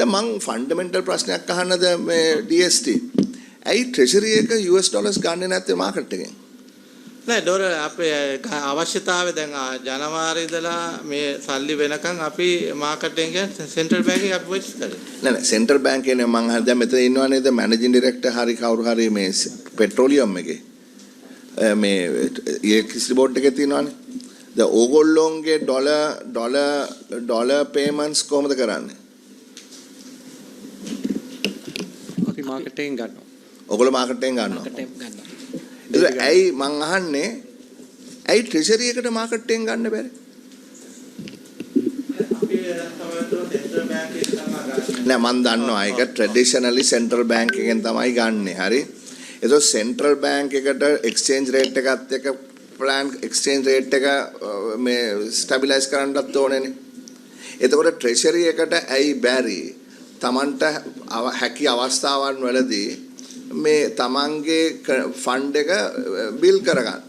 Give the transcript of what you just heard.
දැන් මං ෆන්ඩමෙන්ටල් ප්‍රශ්නයක් අහන්නද මේ DST. ඇයි ට්‍රෙෂරි එක US ඩොලර්ස් ගන්නෙ නැත්තේ මාකට් එකෙන්? නෑ ඩොලර් අපේ අවශ්‍යතාවය දැන් ජනවාරි ඉඳලා මේ සල්ලි වෙනකන් අපි මාකට් එකෙන් සෙන්ට්‍රල් බැංක් එක අපි වෙච්ච කරේ. නෑ සෙන්ට්‍රල් බැංක් එකේ මං හරි දැන් මෙතන ඉන්නවා නේද මැනේජින් ඩිරෙක්ටර් හරි කවුරු හරි මේ පෙට්‍රෝලියම් එකේ මේ ඉලෙක්ට්‍රිසිටි බෝඩ් එකේ තියෙනවානේ. දැන් ඕගොල්ලෝන්ගේ ඩොලර් පේමන්ට්ස් කොහොමද කරන්නේ? අපි මාකට් එකෙන් ගන්නවා. ඔයගොල්ලෝ මාකට් එකෙන් ගන්නවා. මාකට් එකෙන් ගන්නවා. ඒක ඇයි මං අහන්නේ ඇයි ට්‍රෙෂරි එකට මාකට් එකෙන් ගන්න බැරි? නෑ මං දන්නවා ඒක ට්‍රැඩිෂනලි සෙන්ට්‍රල් බැංක් එකෙන් තමයි ගන්නෙ. හරි. ඒක සෙන්ට්‍රල් බැංක් එකට එක්ස්චේන්ජ් රේට් එකත් එක්ක ප්ලෑන් එක්ස්චේන්ජ් රේට් එක මේ ස්ටැබිලයිස් කරන්නත් ඕනේනේ. එතකොට ට්‍රෙෂරි එකට ඇයි බැරි? Tamanට හැකි අවස්ථාවන් වලදී මේ තමන්ගේ ෆන්ඩ් එක බිල් කරගන්න.